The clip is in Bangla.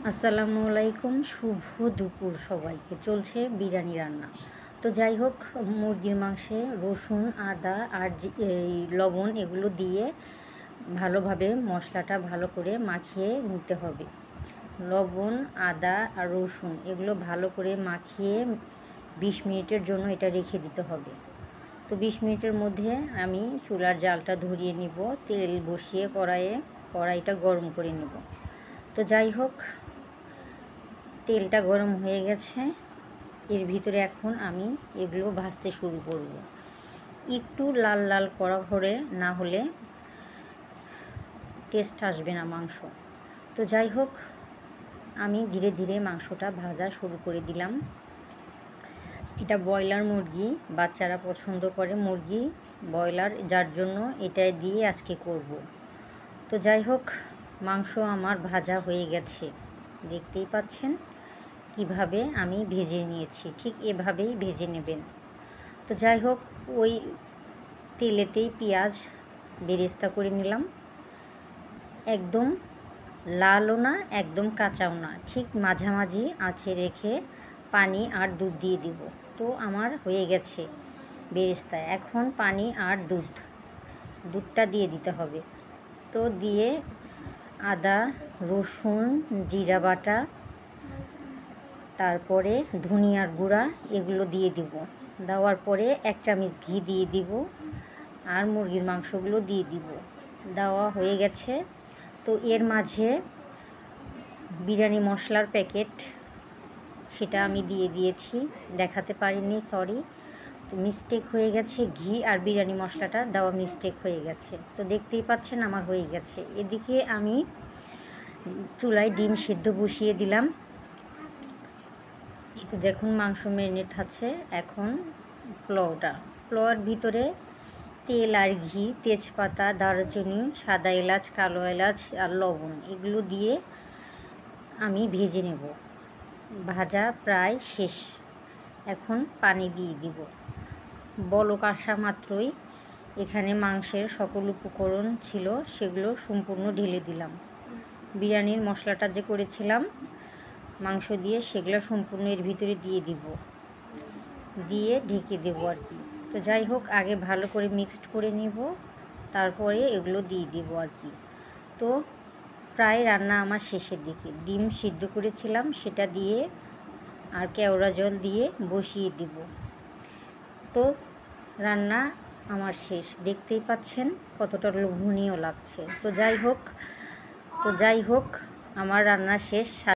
আসসালামু আলাইকুম, শুভ দুপুর সবাইকে। চলছে বিরিয়ানি রান্না। তো যাই হোক, মুরগির মাংসে রসুন, আদা আর এই লবণ এগুলো দিয়ে ভালোভাবে মশলাটা ভালো করে মাখিয়ে নিতে হবে। লবণ, আদা আর রসুন এগুলো ভালো করে মাখিয়ে 20 মিনিটের জন্য এটা রেখে দিতে হবে। তো 20 মিনিটের মধ্যে আমি চুলার জালটা ধরিয়ে নিব, তেল বসিয়ে কড়াইটা গরম করে নেব। তো যাই হোক, তেলটা গরম হয়ে গেছে। এর ভিতরে এখন আমি এগুলো ভাজতে শুরু করব। একটু লাল লাল করা করে না হলে টেস্ট আসবে না মাংস। তো যাই হোক, আমি ধীরে ধীরে মাংসটা ভাজা শুরু করে দিলাম। এটা ব্রয়লার মুরগি, বাচ্চারা পছন্দ করে মুরগি ব্রয়লার, যার জন্য এটা দিয়ে আজকে করব। তো যাই হোক, মাংস আমার ভাজা হয়ে গেছে, দেখতেই পাচ্ছেন কিভাবে আমি ভেজে নিয়েছি। ঠিক এভাবেই ভেজে নেবেন। তো যাই হোক, ওই তেলেতেই পেঁয়াজ বেরেস্তা করে নিলাম। একদম লালও না, একদম কাঁচাও না, ঠিক মাঝামাঝি আঁচে রেখে পানি আর দুধ দিয়ে দিব। তো আমার হয়ে গেছে বেরেস্তা। এখন পানি আর দুধটা দিয়ে দিতে হবে। তো দিয়ে আদা, রসুন, জিরা বাটা, তারপরে ধনিয়ার গুঁড়া এগুলো দিয়ে দিব। দেওয়ার পরে 1 চামচ ঘি দিয়ে দিব আর মুরগির মাংসগুলো দিয়ে দিব। দেওয়া হয়ে গেছে। তো এর মাঝে বিরিয়ানি মশলার প্যাকেট, সেটা আমি দিয়ে দিয়েছি, দেখাতে পারিনি, সরি। তো মিস্টেক হয়ে গেছে, ঘি আর বিরিয়ানি মশলাটা দেওয়া মিস্টেক হয়ে গেছে। তো দেখতেই পাচ্ছেন আমার হয়ে গেছে। এদিকে আমি চুলায় ডিম সিদ্ধ বসিয়ে দিলাম। তো দেখুন মাংস ম্যারিনেট আছে। এখন পোলাওর ভিতরে তেল আর ঘি, তেজপাতা, দারুচিনি, সাদা এলাচ, কালো এলাচ আর লবণ এগুলো দিয়ে আমি ভেজে নেব। ভাজা প্রায় শেষ। এখন পানি দিয়ে দিব। বলক আসা মাত্রই এখানে মাংসের সকল উপকরণ ছিল সেগুলো সম্পূর্ণ ঢেলে দিলাম। বিরিয়ানির মশলাটা যে করেছিলাম মাংস দিয়ে, সেগুলো সম্পূর্ণ এর ভিতরে দিয়ে দিব, দিয়ে ঢেকে দেবো আর কি। তো যাই হোক, আগে ভালো করে মিক্সড করে নেব, তারপরে এগুলো দিয়ে দেবো আর কি। তো প্রায় রান্না আমার শেষের দিকে। ডিম সিদ্ধ করেছিলাম সেটা দিয়ে আর কেওড়া জল দিয়ে বসিয়ে দিব। তো রান্না আমার শেষ, দেখতেই পাচ্ছেন কতটা লোভনীয় লাগছে। তো যাই হোক আমার রান্না শেষ।